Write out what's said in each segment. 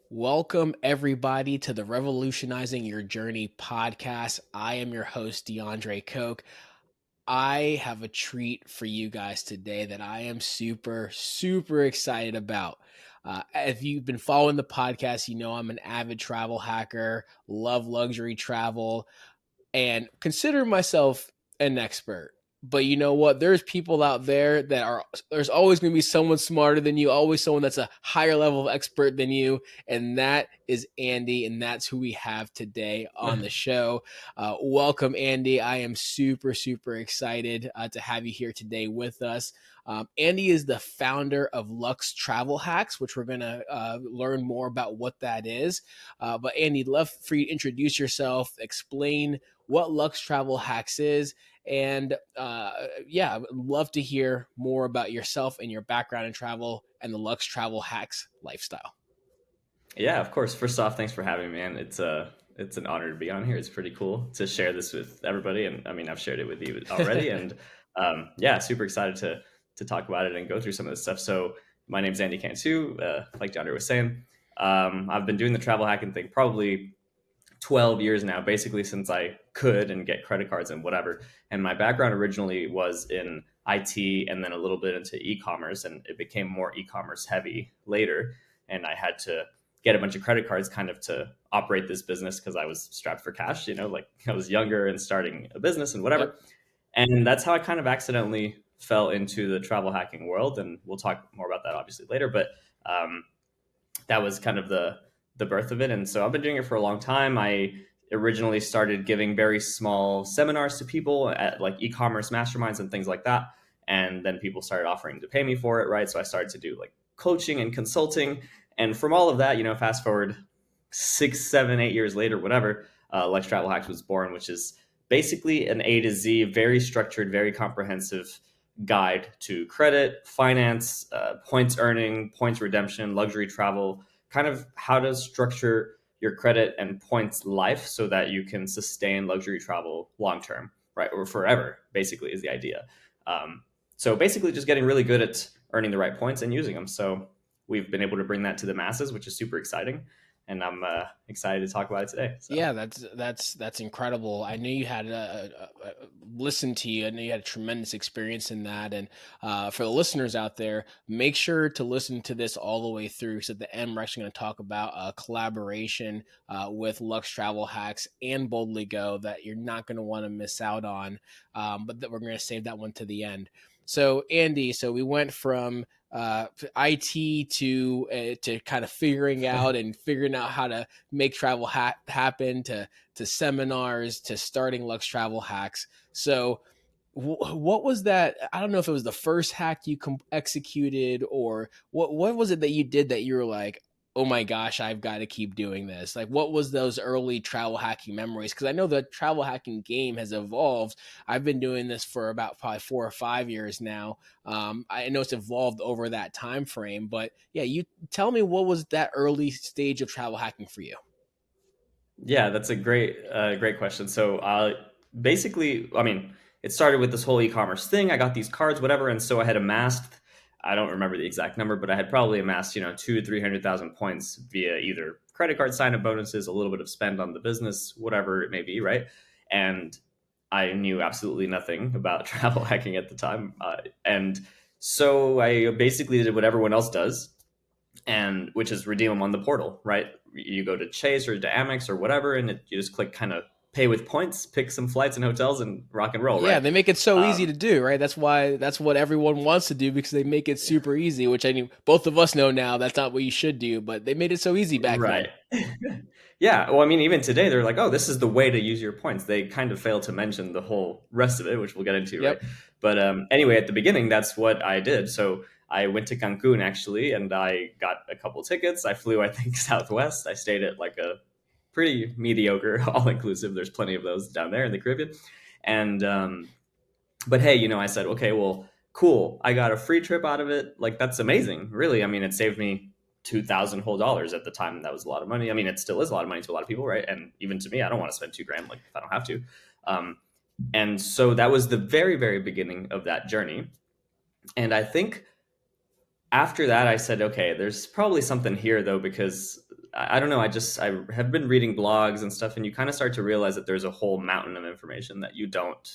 Welcome, everybody, to the Revolutionizing Your Journey podcast. I am your host, DeAndre Coke. I have a treat for you guys today that I am super excited about. If you've been following the podcast, you know I'm an avid travel hacker, love luxury travel, and consider myself an expert. But you know what? There's people out there there's always going to be someone smarter than you, always someone that's a higher level of expert than you. And that is Andy. And that's who we have today on the show. Welcome, Andy. I am super excited to have you here today with us. Andy is the founder of Lux Travel Hacks, which we're going to learn more about what that is. But Andy, love for you to introduce yourself, explain what Lux Travel Hacks is. And I would love to hear more about yourself and your background in travel and the Lux Travel Hacks lifestyle. Yeah, of course. First off, thanks for having me, man. It's an honor to be on here. It's pretty cool to share this with everybody, and I mean, I've shared it with you already, and super excited to talk about it and go through some of this stuff. So, my name's Andy Cantu, like DeAndre was saying. I've been doing the travel hacking thing probably 12 years now, basically since I could and get credit cards and whatever. And my background originally was in IT and then a little bit into e-commerce, and it became more e-commerce heavy later. And I had to get a bunch of credit cards kind of to operate this business because I was strapped for cash, like I was younger and starting a business and whatever. Yep. And that's how I kind of accidentally fell into the travel hacking world. And we'll talk more about that obviously later. But that was kind of the birth of it. And so I've been doing it for a long time. I originally started giving very small seminars to people at like e-commerce masterminds and things like that. And then people started offering to pay me for it, right? So I started to do like coaching and consulting. And from all of that, fast forward 6, 7, 8 years later, whatever, Lux Travel Hacks was born, which is basically an A to Z, very structured, very comprehensive guide to credit, finance, points earning, points redemption, luxury travel, kind of how to structure your credit and points life so that you can sustain luxury travel long term, right? Or forever, basically, is the idea. So basically just getting really good at earning the right points and using them. So we've been able to bring that to the masses, which is super exciting. And I'm excited to talk about it today. So. Yeah, that's incredible. I knew you had listened to you. I know you had a tremendous experience in that. And for the listeners out there, make sure to listen to this all the way through. So at the end, we're actually going to talk about a collaboration with Lux Travel Hacks and Boldly Go that you're not going to want to miss out on. But that we're going to save that one to the end. So Andy, we went from IT to kind of figuring out how to make travel happen to seminars to starting Lux Travel Hacks. So what was that? I don't know if it was the first hack you executed or what was it that you did that you were like, oh my gosh, I've got to keep doing this. Like, what was those early travel hacking memories? Because I know the travel hacking game has evolved. I've been doing this for about probably 4 or 5 years now. I know it's evolved over that time frame, but yeah, you tell me, what was that early stage of travel hacking for you? Yeah, that's a great question. So basically, I mean, it started with this whole e-commerce thing. I got these cards, whatever, and so I had amassed. I don't remember the exact number, but I had probably amassed, 200,000 to 300,000 points via either credit card sign-up bonuses, a little bit of spend on the business, whatever it may be, right? And I knew absolutely nothing about travel hacking at the time, and so I basically did what everyone else does, and which is redeem them on the portal, right? You go to Chase or to Amex or whatever, and you just click kind of pay with points, pick some flights and hotels, and rock and roll, Yeah, right? they make it so easy to do, right? That's what everyone wants to do because they make it super easy, which I mean, both of us know now that's not what you should do, but they made it so easy back Right. then. Yeah. Well, I mean, even today, they're like, oh, this is the way to use your points. They kind of fail to mention the whole rest of it, which we'll get into, right? Yep. But anyway, at the beginning, that's what I did. So I went to Cancun actually, and I got a couple tickets. I flew, I think, Southwest. I stayed at like a pretty mediocre all inclusive. There's plenty of those down there in the Caribbean. And, but hey, I said, okay, well, cool. I got a free trip out of it. Like, that's amazing. Really. I mean, it saved me 2,000 whole dollars at the time. That was a lot of money. I mean, it still is a lot of money to a lot of people, right? And even to me, I don't want to spend 2 grand like if I don't have to. Um, and so that was the very, very beginning of that journey. And I think after that, I said, okay, there's probably something here though, because I don't know. I have been reading blogs and stuff, and you kind of start to realize that there's a whole mountain of information that you don't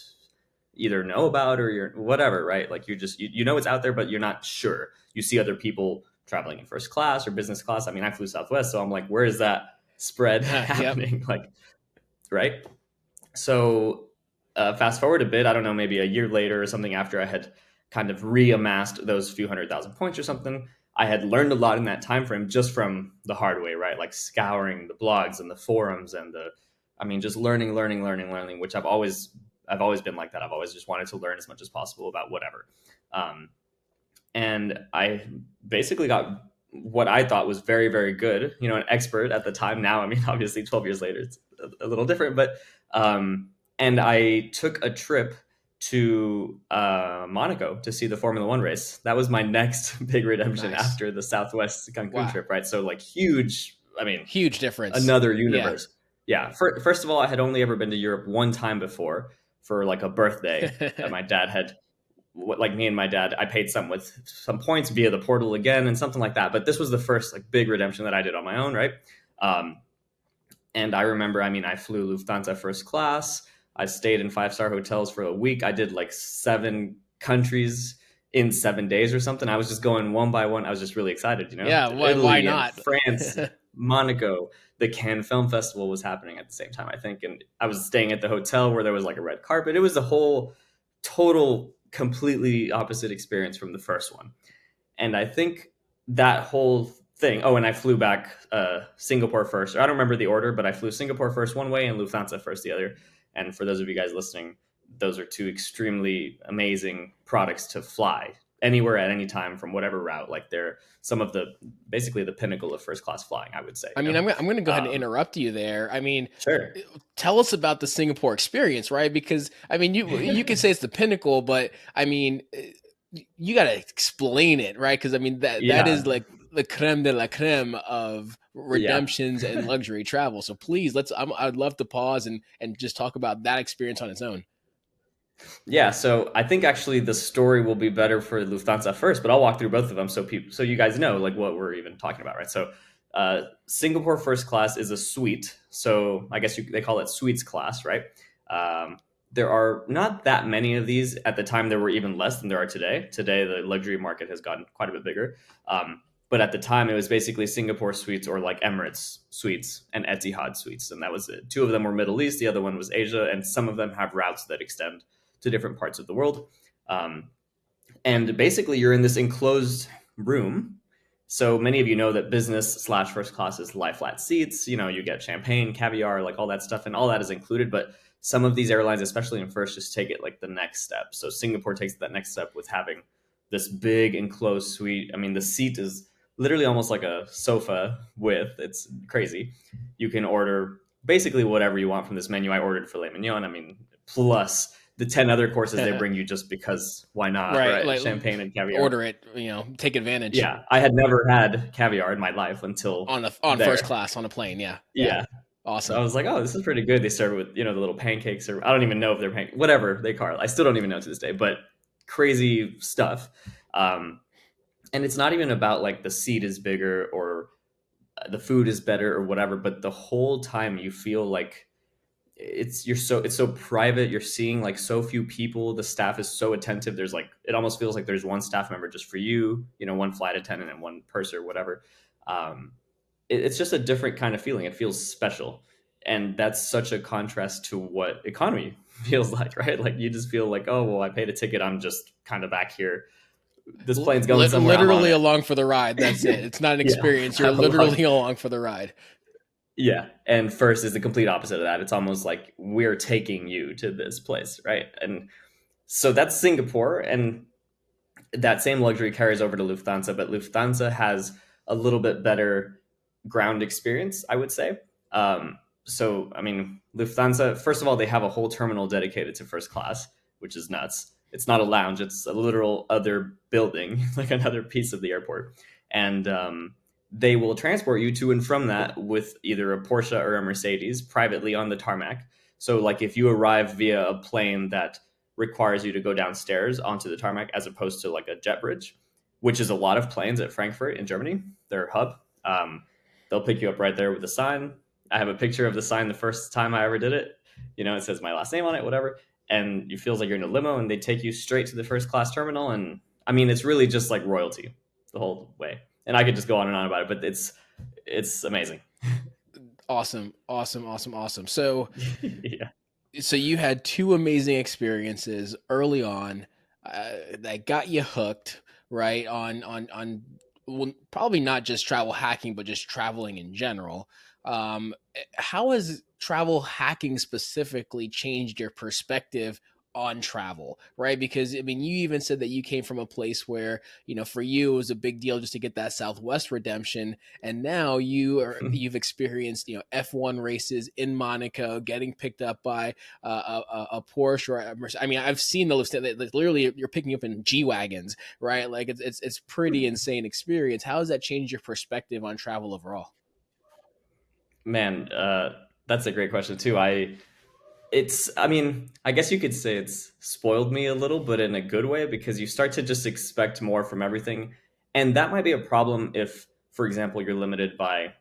either know about or you're whatever, right? Like you know it's out there, but you're not sure. You see other people traveling in first class or business class. I mean, I flew Southwest, so I'm like, where is that spread Yep. happening? Like, right? So fast forward a bit, I don't know, maybe a year later or something after I had kind of reamassed those few 100,000 points or something, I had learned a lot in that time frame just from the hard way, right? Like scouring the blogs and the forums and just learning, which I've always been like that. I've always just wanted to learn as much as possible about whatever. Um, and I basically got what I thought was very, very good, an expert at the time. Now, I mean, obviously 12 years later, it's a little different, but, and I took a trip to Monaco to see the Formula One race. That was my next big redemption Nice. after the Southwest Cancun Wow. trip, right? So like huge, I mean, Huge difference. another Yeah. universe. Yeah. First of all, I had only ever been to Europe one time before for like a birthday that my dad had, like me and my dad, I paid some with some points via the portal again and something like that. But this was the first like big redemption that I did on my own, right? Um, and I remember, I mean, I flew Lufthansa first class. I stayed in 5-star hotels for a week. I did like 7 countries in 7 days or something. I was just going one by one. I was just really excited, Yeah. to Why Italy and not? France, Monaco. The Cannes Film Festival was happening at the same time, I think. And I was staying at the hotel where there was like a red carpet. It was a whole total, completely opposite experience from the first one. And I think that whole thing. Oh, and I flew back Singapore first. I don't remember the order, but I flew Singapore first one way and Lufthansa first the other. And for those of you guys listening, those are 2 extremely amazing products to fly anywhere at any time from whatever route. Like they're some of the basically the pinnacle of first class flying, I would say. I mean, I'm going to go ahead and interrupt you there. I mean, Sure. tell us about the Singapore experience, right? Because I mean, you could say it's the pinnacle, but I mean, you got to explain it, right? Because I mean, that is Yeah. like the creme de la creme of Yeah. redemptions and luxury travel. So please, I'd love to pause and just talk about that experience on its own. Yeah, so I think actually the story will be better for Lufthansa first, but I'll walk through both of them so you guys know like what we're even talking about, right? So Singapore first class is a suite, so I guess they call it suites class, right? There are not that many of these. At the time, there were even less than there are today. Today, the luxury market has gotten quite a bit bigger. But at the time, it was basically Singapore suites or like Emirates suites and Etihad suites, and that was it. 2 of them were Middle East, the other one was Asia, and some of them have routes that extend to different parts of the world. Um, and basically, you're in this enclosed room. So many of you know that business/first class is lie flat seats. You get champagne, caviar, like all that stuff, and all that is included. But some of these airlines, especially in first, just take it like the next step. So Singapore takes that next step with having this big enclosed suite. I mean, the seat is literally almost like a sofa width. It's crazy. You can order basically whatever you want from this menu. I ordered filet mignon. I mean, plus the 10 other courses they bring you just because why not, Right, right? like Champagne and caviar. order it, take advantage Yeah, I had never had caviar in my life until on first there. class on a plane. Yeah, yeah, Yeah. So I awesome. was like, oh, this is pretty good. They serve it with, the little pancakes, or I don't even know if they're whatever they call it. I still don't even know to this day, but crazy stuff. Um, and it's not even about like the seat is bigger or the food is better or whatever, but the whole time you feel like it's so private. You're seeing like so few people. The staff is so attentive. There's like it almost feels like there's one staff member just for you, one flight attendant and one purser or whatever. Um, it's just a different kind of feeling. It feels special, and that's such a contrast to what economy feels like, right? Like you just feel like, oh well, I paid a ticket. I'm just kind of back here. This plane's going somewhere. I'm on Literally it. along for the ride. That's it. It's not an Yeah, experience. You're literally along for the ride. yeah, and first is the complete opposite of that. It's almost like we're taking you to this place, right? And so that's Singapore, and that same luxury carries over to Lufthansa, but Lufthansa has a little bit better ground experience, I would say. So, I mean, Lufthansa, first of all, they have a whole terminal dedicated to first class, which is nuts. It's not a lounge, it's a literal other building, like another piece of the airport. And they will transport you to and from that with either a Porsche or a Mercedes privately on the tarmac. So, like, if you arrive via a plane that requires you to go downstairs onto the tarmac as opposed to like a jet bridge, which is a lot of planes at Frankfurt in Germany, their hub. they'll pick you up right there with a sign. I have a picture of the sign the first time I ever did it. It says my last name on it, whatever. And it feels like you're in a limo, and they take you straight to the first class terminal. And I mean, it's really just like royalty the whole way. And I could just go on and on about it, but it's amazing. Awesome, awesome, awesome, awesome. So Yeah. so you had two amazing experiences early on that got you hooked, right? On well, probably not just travel hacking, but just traveling in general. How has travel hacking specifically changed your perspective on travel, right? Because I mean, you even said that you came from a place where, for you it was a big deal just to get that Southwest redemption, and now you've experienced, F1 races in Monaco, getting picked up by a Porsche or I mean, I've seen the list that literally you're picking up in G wagons, right? Like it's pretty insane experience. How has that changed your perspective on travel overall? Man, that's a great question too. I mean, I guess you could say it's spoiled me a little, but in a good way, because you start to just expect more from everything. And that might be a problem if, for example, you're limited by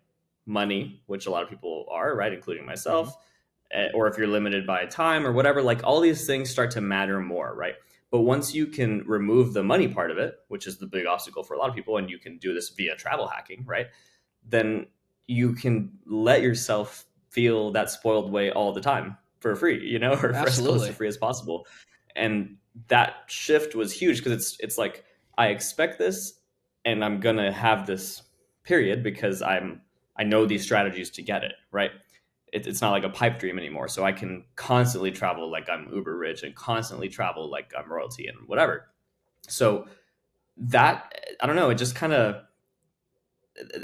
money, which a lot of people are, right? Including Hmm. myself. Or if you're limited by time or whatever, like all these things start to matter more, right? But once you can remove the money part of it, which is the big obstacle for a lot of people, and you can do this via travel hacking, right? Then you can let yourself feel that spoiled way all the time for free, or for as close to Absolutely. free as possible. And that shift was huge because it's like I expect this, and I'm gonna have this period because I know these strategies to get it right. It's not like a pipe dream anymore. So I can constantly travel like I'm uber rich and constantly travel like I'm royalty and whatever. So that I don't know. It just kind of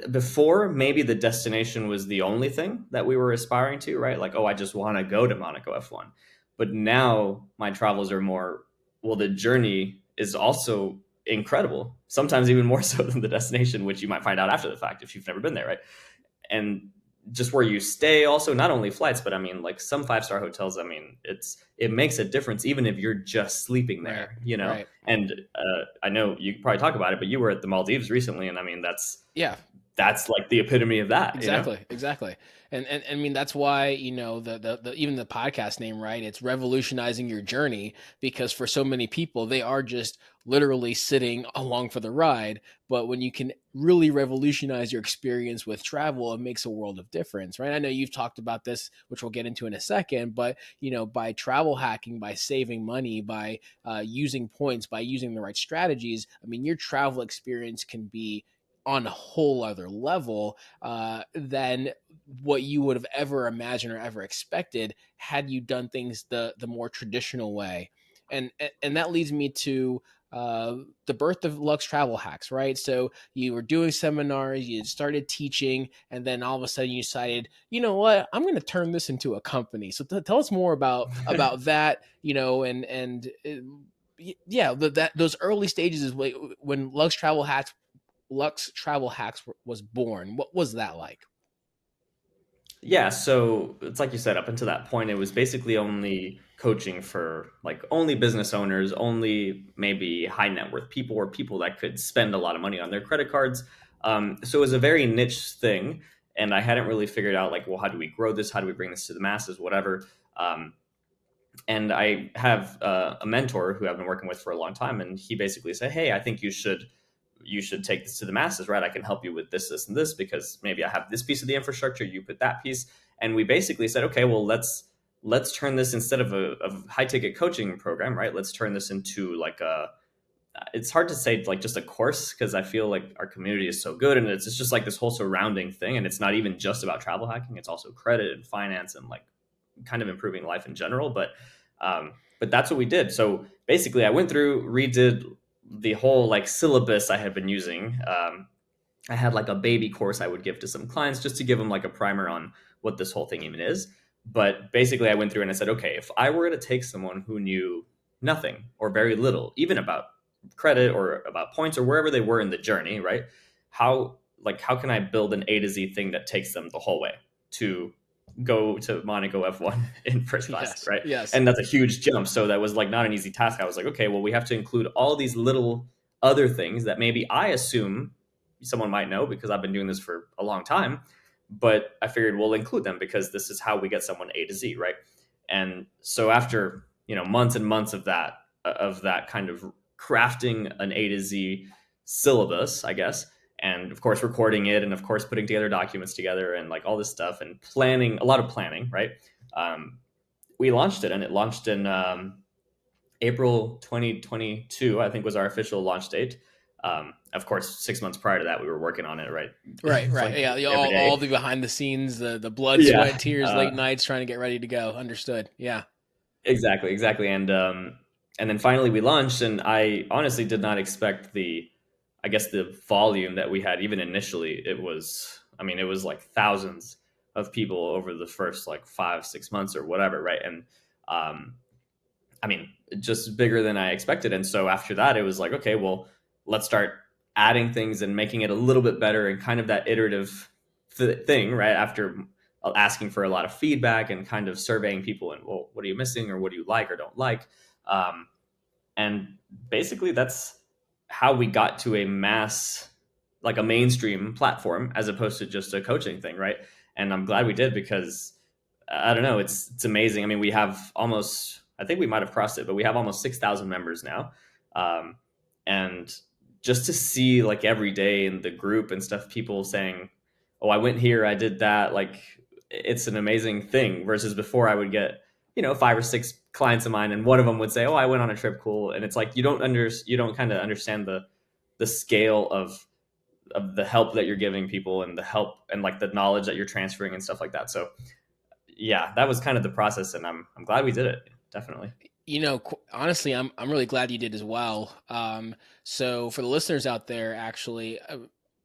before maybe the destination was the only thing that we were aspiring to, right? Like, oh, I just want to go to Monaco F1. But now my travels are more, well, the journey is also incredible, sometimes even more so than the destination, which you might find out after the fact if you've never been there, right? And just where you stay, also not only flights, but I mean, like some 5-star hotels. I mean, it makes a difference even if you're just sleeping Right. there, Right. And I know you could probably talk about it, but you were at the Maldives recently, and I mean, Yeah. that's like the epitome of that. Exactly, exactly. And I mean that's why, the even the podcast name, right? It's revolutionizing your journey, because for so many people they are just literally sitting along for the ride, but when you can really revolutionize your experience with travel, it makes a world of difference, right? I know you've talked about this, which we'll get into in a second, but by travel hacking, by saving money, by using points, by using the right strategies, I mean your travel experience can be on a whole other level than what you would have ever imagined or ever expected had you done things the more traditional way. And that leads me to the birth of Lux Travel Hacks, right? So you were doing seminars, you started teaching, and then all of a sudden you decided, you know what, I'm going to turn this into a company. So tell us more about that, yeah, that those early stages is when Lux Travel Hacks was born. What was that like? Yeah, so it's like you said, up until that point, it was basically only coaching for like only business owners, only maybe high net worth people or people that could spend a lot of money on their credit cards. So it was a very niche thing. And I hadn't really figured out like, well, how do we grow this? How do we bring this to the masses? Whatever. And I have a mentor who I've been working with for a long time, and he basically said, "Hey, I think you should take this to the masses, right? I can help you with this, this, and this because maybe I have this piece of the infrastructure, you put that piece." And we basically said, okay, well, let's turn this instead of a high ticket coaching program, right? Let's turn this into like a. It's hard to say like just a course because I feel like our community is so good and it's just like this whole surrounding thing, and it's not even just about travel hacking. It's also credit and finance and like kind of improving life in general. But that's what we did. So basically, I went through, redid the whole like syllabus I had been using. I had like a baby course I would give to some clients just to give them like a primer on what this whole thing even is. But basically, I went through and I said, okay, if I were to take someone who knew nothing or very little, even about credit or about points or wherever they were in the journey, right? How can I build an A to Z thing that takes them the whole way to go to Monaco F1 in first class, Yes, right? yes. And that's a huge jump. So that was like not an easy task. I was like, okay, well, we have to include all these little other things that maybe I assume someone might know because I've been doing this for a long time. but I figured we'll include them because this is how we get someone A to Z, right? And so after months and months of that kind of crafting an A to Z syllabus, I guess, and of course recording it, and of course putting together documents together, and like all this stuff, and planning, a lot of planning, right? We launched it, and it launched in April 2022, I think, was our official launch date. Of course, 6 months prior to that, we were working on it, right? Right. Like Yeah. every All day. the behind the scenes, the blood, Yeah, sweat, tears, late nights trying to get ready to go. Understood. Yeah. exactly. And then finally we launched, and I honestly did not expect I guess the volume that we had. Even initially, it was like thousands of people over the first like 5-6 months or whatever, right? And um, just bigger than I expected. And so after that, it was like, okay, well, let's start adding things and making it a little bit better, and kind of that iterative thing, right? After asking for a lot of feedback and kind of surveying people, and, well, what are you missing, or what do you like or don't like? Um, and basically, that's how we got to a like a mainstream platform, as opposed to just a coaching thing, right? And I'm glad we did, because I don't know, it's amazing. I mean, we have almost, I think we might have crossed it, but we have almost 6,000 members now. Um, and just to see like every day in the group and stuff, people saying, "Oh, I went here, I did that," like it's an amazing thing. Versus before, I would get 5 or 6 clients of mine, and one of them would say, "Oh, I went on a trip, cool," and it's like you don't kind of understand the scale of the help that you're giving people, and the help and like the knowledge that you're transferring and stuff like that. So yeah, that was kind of the process, and I'm glad we did it. Definitely. Honestly, I'm really glad you did as well. So for the listeners out there, actually,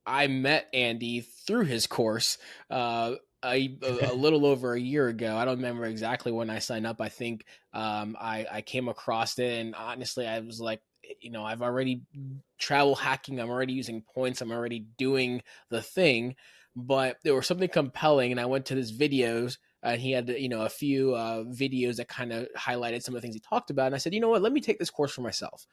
I met Andy through his course. A little over a year ago. I don't remember exactly when I signed up. I think I came across it, and honestly, I was like, I've already travel hacking. I'm already using points. I'm already doing the thing, but there was something compelling, and I went to his videos. He had, a few videos that kind of highlighted some of the things he talked about. And I said, you know what, let me take this course for myself.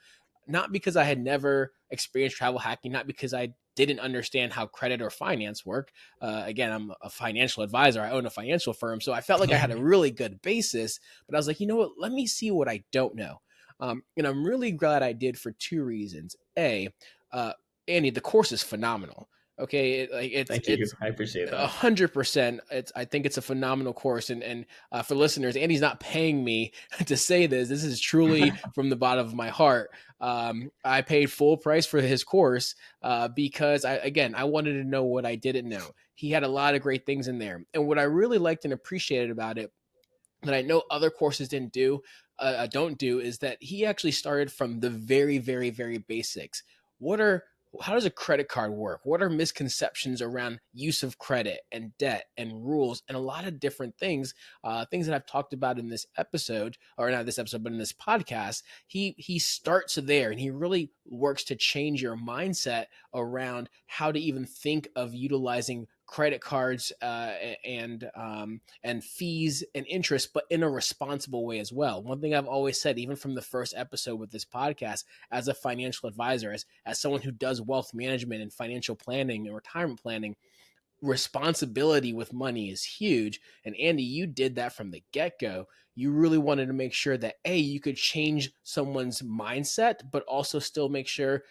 Not because I had never experienced travel hacking, not because I didn't understand how credit or finance work. Again, I'm a financial advisor. I own a financial firm. So I felt like I had a really good basis, but I was like, you know what, let me see what I don't know. And I'm really glad I did for two reasons. A, uh, Andy, the course is phenomenal. Okay, Thank you. it's I appreciate that. 100%. I think it's a phenomenal course, and for listeners, Andy's not paying me to say this. This is truly from the bottom of my heart. I paid full price for his course because I wanted to know what I didn't know. He had a lot of great things in there, and what I really liked and appreciated about it that I know other courses don't do, is that he actually started from the very, very, very basics. What are How does a credit card work? What are misconceptions around use of credit and debt and rules and a lot of different things, things that I've talked about in this episode, or not this episode, but in this podcast. He starts there, and he really works to change your mindset around how to even think of utilizing credit cards and fees and interest, but in a responsible way as well. One thing I've always said, even from the first episode with this podcast, as a financial advisor, as someone who does wealth management and financial planning and retirement planning, responsibility with money is huge. And Andy, you did that from the get-go. You really wanted to make sure that you could change someone's mindset, but also still make sure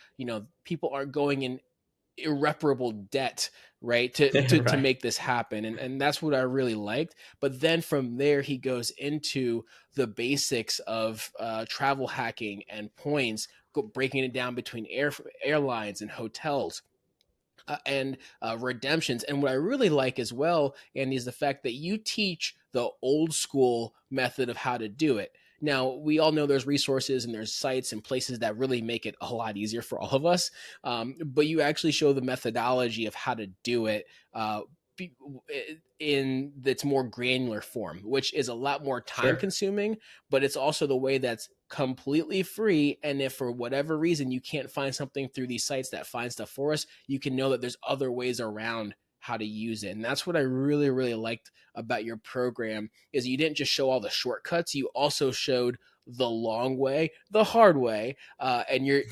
people aren't going in irreparable debt, right, to Right. make this happen. And that's what I really liked. But then from there, he goes into the basics of travel hacking and points, breaking it down between airlines and hotels, and redemptions. And what I really like as well, Andy, is the fact that you teach the old school method of how to do it. Now, we all know there's resources and there's sites and places that really make it a lot easier for all of us. But you actually show the methodology of how to do it in its more granular form, which is a lot more time Sure. consuming, but it's also the way that's completely free. And if for whatever reason you can't find something through these sites that find stuff for us, you can know that there's other ways around how to use it. And that's what I really, really liked about your program, is you didn't just show all the shortcuts, you also showed the long way, the hard way, and your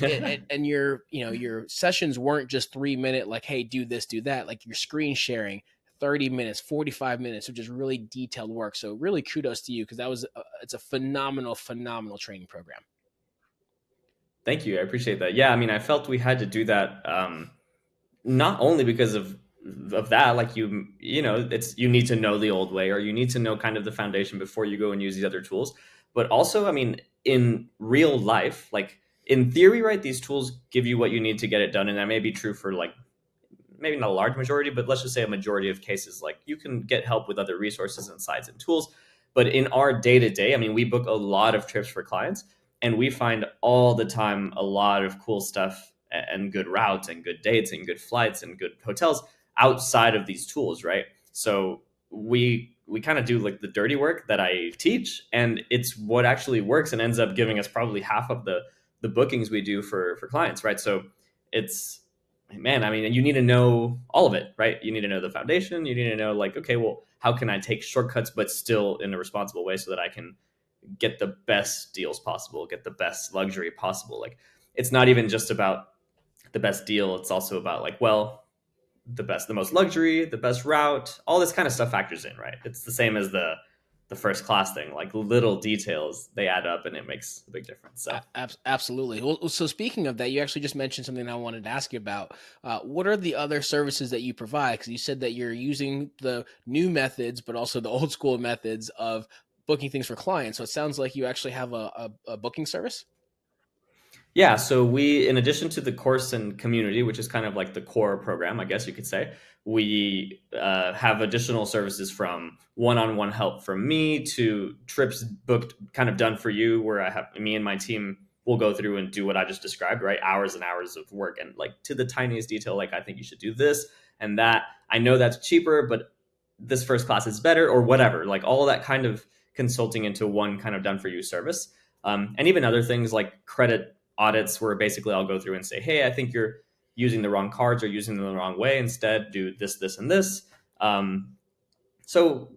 your sessions weren't just 3 minute like, hey, do this, do that. Like, your screen sharing, 30 minutes, 45 minutes of just really detailed work. So really kudos to you, because it's a phenomenal training program. Thank you. I appreciate that. Yeah, I mean, I felt we had to do that, not only because of that, like you know, it's you need to know the old way, or you need to know kind of the foundation before you go and use these other tools. But also, I mean, in real life, like in theory, right, these tools give you what you need to get it done, and that may be true for like maybe not a large majority, but let's just say a majority of cases. Like you can get help with other resources and sites and tools. But in our day to day, I mean, we book a lot of trips for clients, and we find all the time a lot of cool stuff and good routes and good dates and good flights and good hotels outside of these tools, right? So we kind of do like the dirty work that I teach, and it's what actually works and ends up giving us probably half of the bookings we do for clients, right? So it's, man, I mean, you need to know all of it, right? You need to know the foundation. You need to know, like, okay, well, how can I take shortcuts, but still in a responsible way so that I can get the best deals possible, get the best luxury possible. Like, it's not even just about the best deal. It's also about, like, well, the most luxury, the best route, all this kind of stuff factors in, right? It's the same as the first class thing. Like little details, they add up and it makes a big difference. So Absolutely. Well, so speaking of that, you actually just mentioned something I wanted to ask you about. What are the other services that you provide? Because you said that you're using the new methods, but also the old school methods of booking things for clients. So it sounds like you actually have a booking service. yeah, so we, in addition to the course and community, which is kind of like the core program, I guess you could say, we have additional services from one-on-one help from me to trips booked, kind of done for you, where I have me and my team will go through and do what I just described, right? Hours and hours of work, and like to the tiniest detail, like I think you should do this and that. I know that's cheaper, but this first class is better, or whatever. Like all that kind of consulting into one kind of done for you service. And even other things like credit audits, where basically I'll go through and say, hey, I think you're using the wrong cards or using them the wrong way. Instead, do this, this, and this. So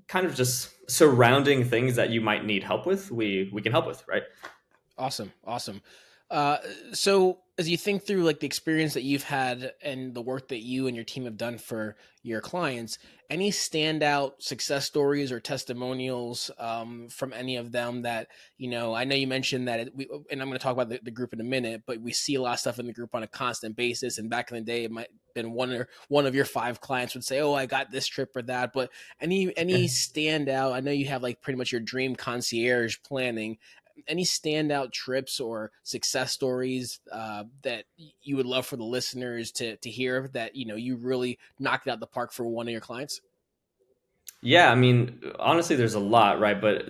kind of just surrounding things that you might need help with, we can help with, right? Awesome. Uh, so as you think through like the experience that you've had and the work that you and your team have done for your clients, any standout success stories or testimonials from any of them that, I know you mentioned that, and I'm going to talk about the group in a minute, but we see a lot of stuff in the group on a constant basis. And back in the day, it might have been one of your 5 clients would say, oh, I got this trip or that, but any standout, I know you have like pretty much your dream concierge planning. Any standout trips or success stories that you would love for the listeners to hear, that you really knocked it out the park for one of your clients? Yeah, I mean, honestly, there's a lot, right? But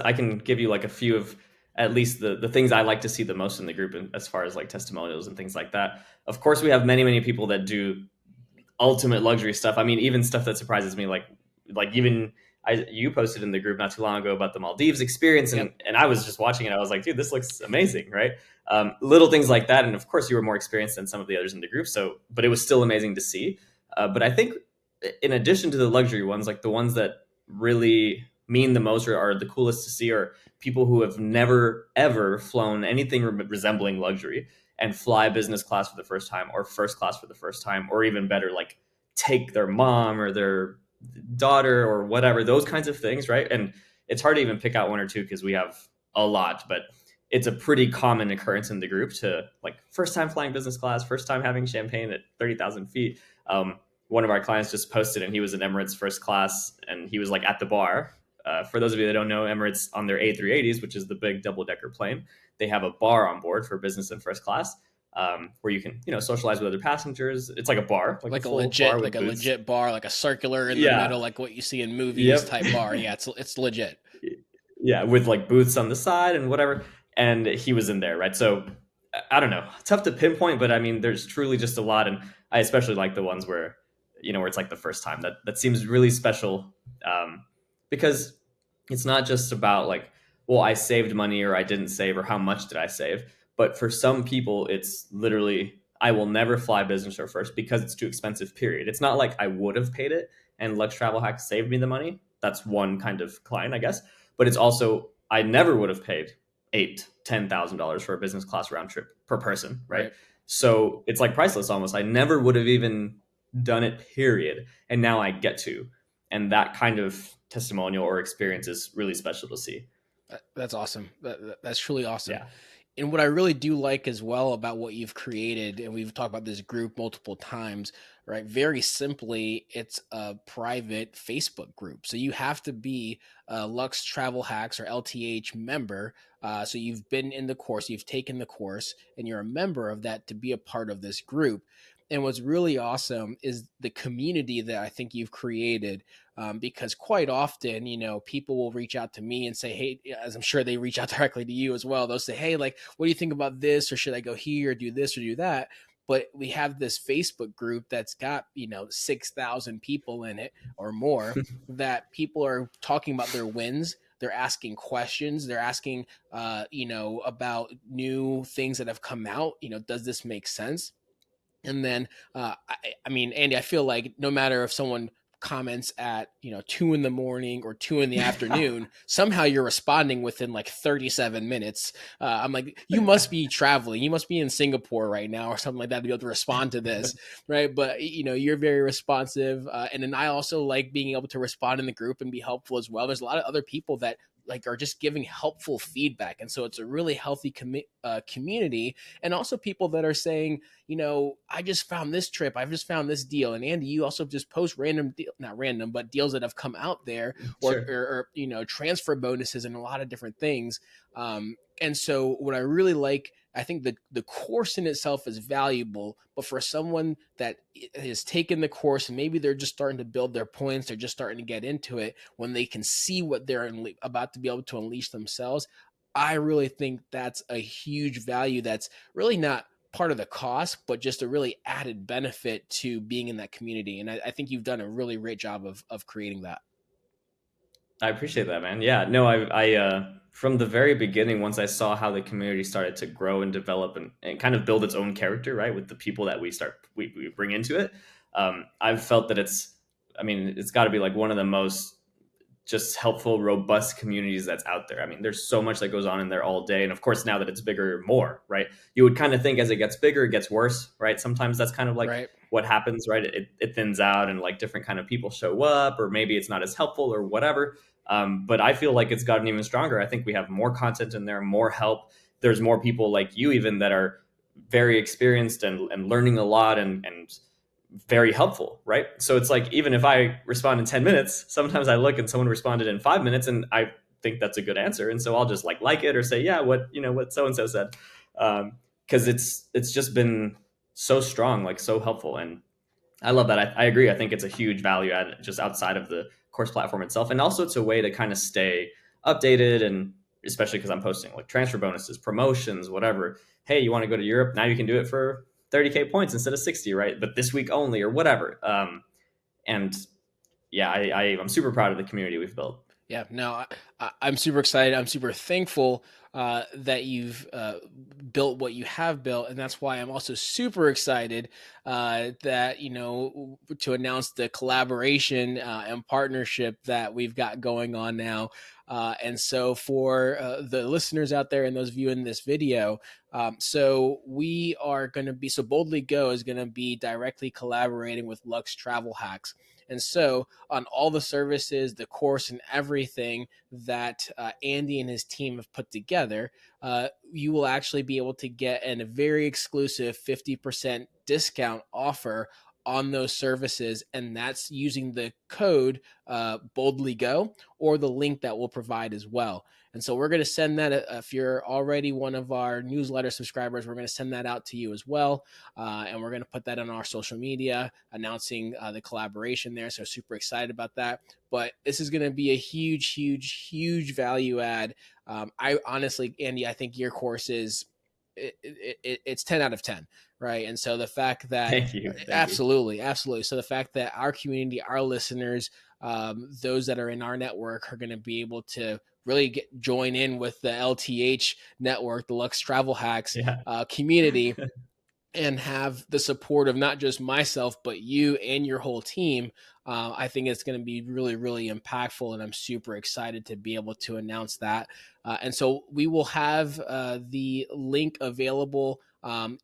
I can give you like a few of at least the things I like to see the most in the group, as far as like testimonials and things like that. Of course, we have many people that do ultimate luxury stuff. I mean, even stuff that surprises me, like even you posted in the group not too long ago about the Maldives experience, and Yep. and I was just watching it. I was like, dude, this looks amazing, right? Little things like that, and of course, you were more experienced than some of the others in the group, so but it was still amazing to see. But I think, in addition to the luxury ones, like the ones that really mean the most or are the coolest to see, are people who have never ever flown anything resembling luxury and fly business class for the first time, or first class for the first time, or even better, like take their mom or their daughter or whatever, those kinds of things, right? And it's hard to even pick out one or two because we have a lot, but it's a pretty common occurrence in the group to, like, first time flying business class, first time having champagne at 30,000 feet. One of our clients just posted, and he was in Emirates first class, and he was like at the bar. For those of you that don't know, Emirates, on their A380s, which is the big double decker plane, they have a bar on board for business and first class, where you can, socialize with other passengers. It's like a bar, like a full bar with Like a booths. legit bar, like a circular in the Yeah. middle, like what you see in movies Yep. type bar. Yeah, it's legit. Yeah, with like booths on the side and whatever. And he was in there, right? So I don't know, tough to pinpoint, but I mean, there's truly just a lot, and I especially like the ones where, where it's like the first time. That seems really special, because it's not just about like, well, I saved money or I didn't save, or how much did I save. But for some people, it's literally, I will never fly business or first because it's too expensive, period. It's not like I would have paid it and Lux Travel Hacks saved me the money. That's one kind of client, I guess. But it's also, I never would have paid $8,000-$10,000 for a business class round trip per person, right? Right. So it's like priceless almost. I never would have even done it, period. And now I get to. And that kind of testimonial or experience is really special to see. That's awesome. That's truly awesome. Yeah. And what I really do like as well about what you've created, and we've talked about this group multiple times, right? Very simply, it's a private Facebook group. So you have to be a Lux Travel Hacks or LTH member. So you've been in the course, you've taken the course, and you're a member of that to be a part of this group. And what's really awesome is the community that I think you've created, because quite often, people will reach out to me and say, hey, as I'm sure they reach out directly to you as well. They'll say, hey, like, what do you think about this? Or should I go here, do this or do that? But we have this Facebook group that's got, 6,000 people in it or more, that people are talking about their wins. They're asking questions. They're asking, about new things that have come out. Does this make sense? And then, I mean, Andy, I feel like no matter if someone comments at 2 in the morning or 2 in the afternoon, somehow you're responding within like 37 minutes. I'm like, you must be traveling, you must be in Singapore right now or something like that to be able to respond to this, right? But you're very responsive, and then I also like being able to respond in the group and be helpful as well. There's a lot of other people that like are just giving helpful feedback, and so it's a really healthy community, and also people that are saying, I just found this trip. I've just found this deal. And Andy, you also just post random deal, not random, but deals that have come out there, Sure. or transfer bonuses and a lot of different things. And so what I really like, I think the course in itself is valuable, but for someone that has taken the course and maybe they're just starting to build their points, they're just starting to get into it, when they can see what they're about to be able to unleash themselves, I really think that's a huge value that's really not part of the cost, but just a really added benefit to being in that community. And I think you've done a really great job of creating that. I appreciate that, man. Yeah, no, from the very beginning, once I saw how the community started to grow and develop and kind of build its own character, right, with the people that we bring into it, I've felt that I mean, it's got to be like one of the most just helpful, robust communities that's out there. I mean, there's so much that goes on in there all day. And of course, now that it's bigger, more, right? You would kind of think as it gets bigger, it gets worse, right? Sometimes that's kind of like Right. what happens, right? It thins out and like different kind of people show up, or maybe it's not as helpful or whatever. But I feel like it's gotten even stronger. I think we have more content in there, more help. There's more people like you even that are very experienced and learning a lot and very helpful, right? So it's like, even if I respond in 10 minutes, sometimes I look and someone responded in 5 minutes and I think that's a good answer. And so I'll just like it or say, yeah, what so-and-so said. Cause it's just been so strong, like so helpful. And I love that. I agree. I think it's a huge value add just outside of the course platform itself. And also it's a way to kind of stay updated, and especially because I'm posting like transfer bonuses, promotions, whatever. Hey, you want to go to Europe? Now you can do it for 30K points instead of 60, right? But this week only or whatever. And yeah, I'm super proud of the community we've built. Yeah, no, I'm super excited. I'm super thankful that you've built what you have built, and that's why I'm also super excited that to announce the collaboration and partnership that we've got going on now. And so, for the listeners out there and those viewing this video, so we are going to be Boldly Go is going to be directly collaborating with Lux Travel Hacks. And so, on all the services, the course, and everything that Andy and his team have put together, you will actually be able to get a very exclusive 50% discount offer on those services. And that's using the code Boldly Go, or the link that we'll provide as well. And so we're going to send that, if you're already one of our newsletter subscribers, we're going to send that out to you as well. And we're going to put that on our social media, announcing the collaboration there. So super excited about that. But this is going to be a huge, huge, huge value add. I honestly, Andy, I think your course is it's 10 out of 10, right? And so the fact that Thank you. Thank you. absolutely, absolutely. So the fact that our community, our listeners, those that are in our network are going to be able to really join in with the LTH network, the Lux Travel Hacks Yeah. community, and have the support of not just myself, but you and your whole team. I think it's going to be really, really impactful, and I'm super excited to be able to announce that. And so we will have the link available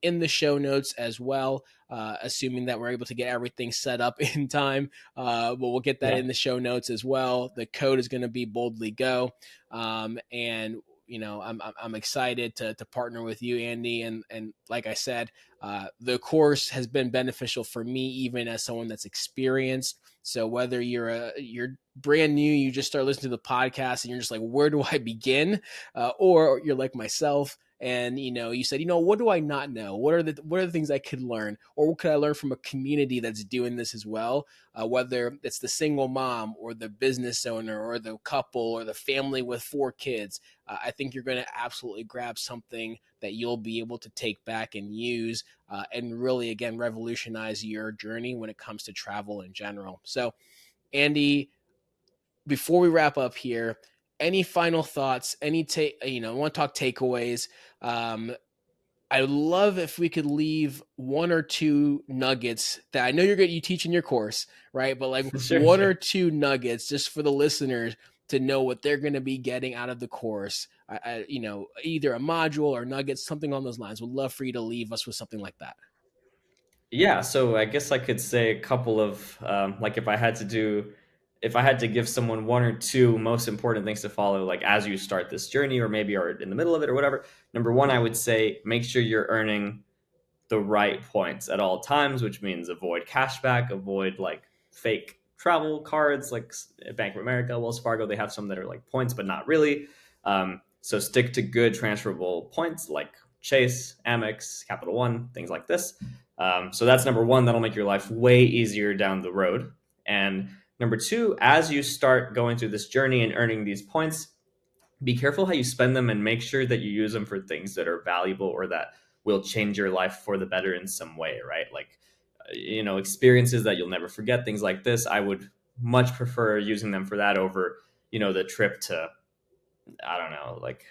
in the show notes as well, assuming that we're able to get everything set up in time. But we'll get that Yeah. in the show notes as well. The code is going to be Boldly Go. And I'm excited to partner with you, Andy. And like I said, the course has been beneficial for me, even as someone that's experienced. So whether you're brand new, you just start listening to the podcast and you're just like, where do I begin? Or you're like myself, and you said, what do I not know? What are the things I could learn, or what could I learn from a community that's doing this as well? Whether it's the single mom or the business owner or the couple or the family with 4 kids, I think you're going to absolutely grab something that you'll be able to take back and use, and really, again, revolutionize your journey when it comes to travel in general. So, Andy, before we wrap up here, any final thoughts? I want to talk takeaways. I would love if we could leave 1 or 2 nuggets that I know you teach in your course, right? But like Sure, 1 sure. or 2 nuggets just for the listeners to know what they're going to be getting out of the course. Either a module or nuggets, something on those lines. Would love for you to leave us with something like that. Yeah, so I guess I could say a couple of like if I had to give someone 1 or 2 most important things to follow, like as you start this journey, or maybe are in the middle of it or whatever. Number one, I would say make sure you're earning the right points at all times, which means avoid cashback, avoid like fake travel cards like Bank of America, Wells Fargo. They have some that are like points, but not really. So stick to good transferable points like Chase, Amex, Capital One, things like this. So that's number one. That'll make your life way easier down the road. And number two, as you start going through this journey and earning these points, be careful how you spend them and make sure that you use them for things that are valuable or that will change your life for the better in some way, right? Like, experiences that you'll never forget, things like this. I would much prefer using them for that over, the trip to, I don't know, like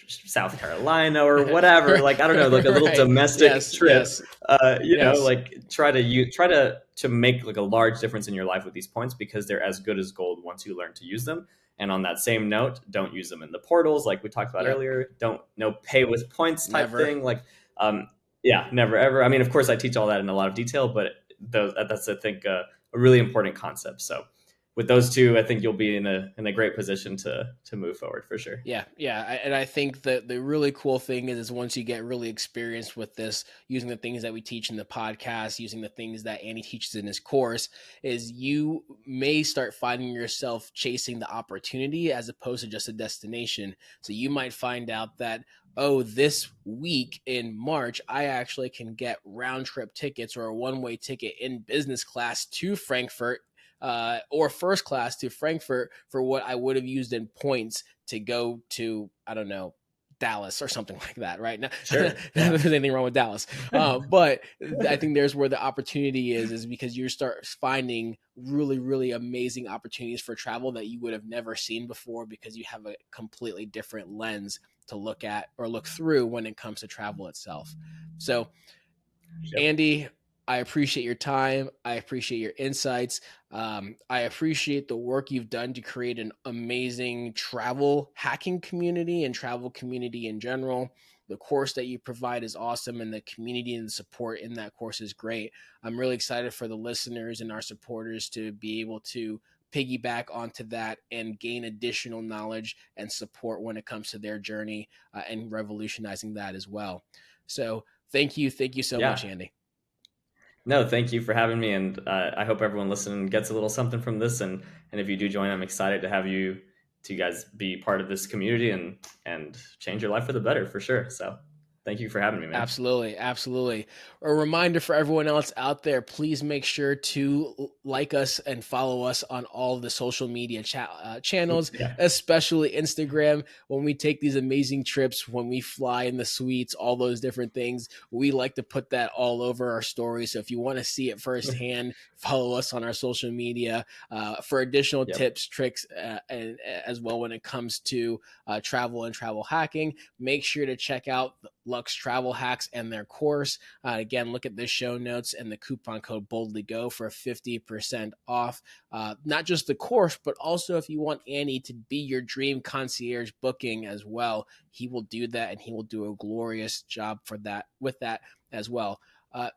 South Carolina or whatever. Like, I don't know, like a little Right. domestic Yes. trip. Yes. Yes. Like try to make like a large difference in your life with these points because they're as good as gold once you learn to use them. And on that same note, don't use them in the portals like we talked about Yep. earlier. Don't pay with points type Never. thing. Like, yeah, never ever. I mean, of course, I teach all that in a lot of detail, but that's I think a really important concept. So with those two, I think you'll be in a great position to move forward for sure. Yeah, yeah, and I think that the really cool thing is once you get really experienced with this, using the things that we teach in the podcast, using the things that Andy teaches in his course, is you may start finding yourself chasing the opportunity as opposed to just a destination. So you might find out that, oh, this week in March, I actually can get round trip tickets or a one-way ticket in business class to Frankfurt, or first class to Frankfurt for what I would have used in points to go to, I don't know, Dallas or something like that, right? Now, not Sure. that Yeah. there's anything wrong with Dallas, but I think there's where the opportunity is because you start finding really, really amazing opportunities for travel that you would have never seen before because you have a completely different lens to look at or look through when it comes to travel itself. So, Yep. Andy, I appreciate your time. I appreciate your insights. I appreciate the work you've done to create an amazing travel hacking community and travel community in general. The course that you provide is awesome, and the community and the support in that course is great. I'm really excited for the listeners and our supporters to be able to piggyback onto that and gain additional knowledge and support when it comes to their journey, and revolutionizing that as well. So, thank you. Thank you so much, Yeah. Andy. No, thank you for having me, and I hope everyone listening gets a little something from this. And if you do join, I'm excited to have you guys be part of this community and change your life for the better for sure. So, thank you for having me, man. Absolutely, absolutely. A reminder for everyone else out there, please make sure to like us and follow us on all the social media channels, Yeah. especially Instagram. When we take these amazing trips, when we fly in the suites, all those different things, we like to put that all over our stories. So if you want to see it firsthand, follow us on our social media for additional Yep. tips, tricks, and as well when it comes to travel and travel hacking. Make sure to check out Lux Travel Hacks and their course. Again, look at the show notes and the coupon code BOLDLYGO for 50% off. Not just the course, but also if you want Andy to be your dream concierge booking as well, he will do that, and he will do a glorious job with that as well.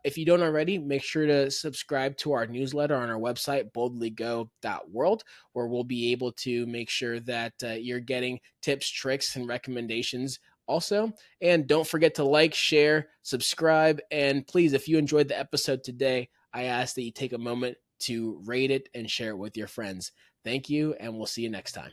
If you don't already, make sure to subscribe to our newsletter on our website, boldlygo.world, where we'll be able to make sure that you're getting tips, tricks, and recommendations also. And don't forget to like, share, subscribe, and please, if you enjoyed the episode today, I ask that you take a moment to rate it and share it with your friends. Thank you, and we'll see you next time.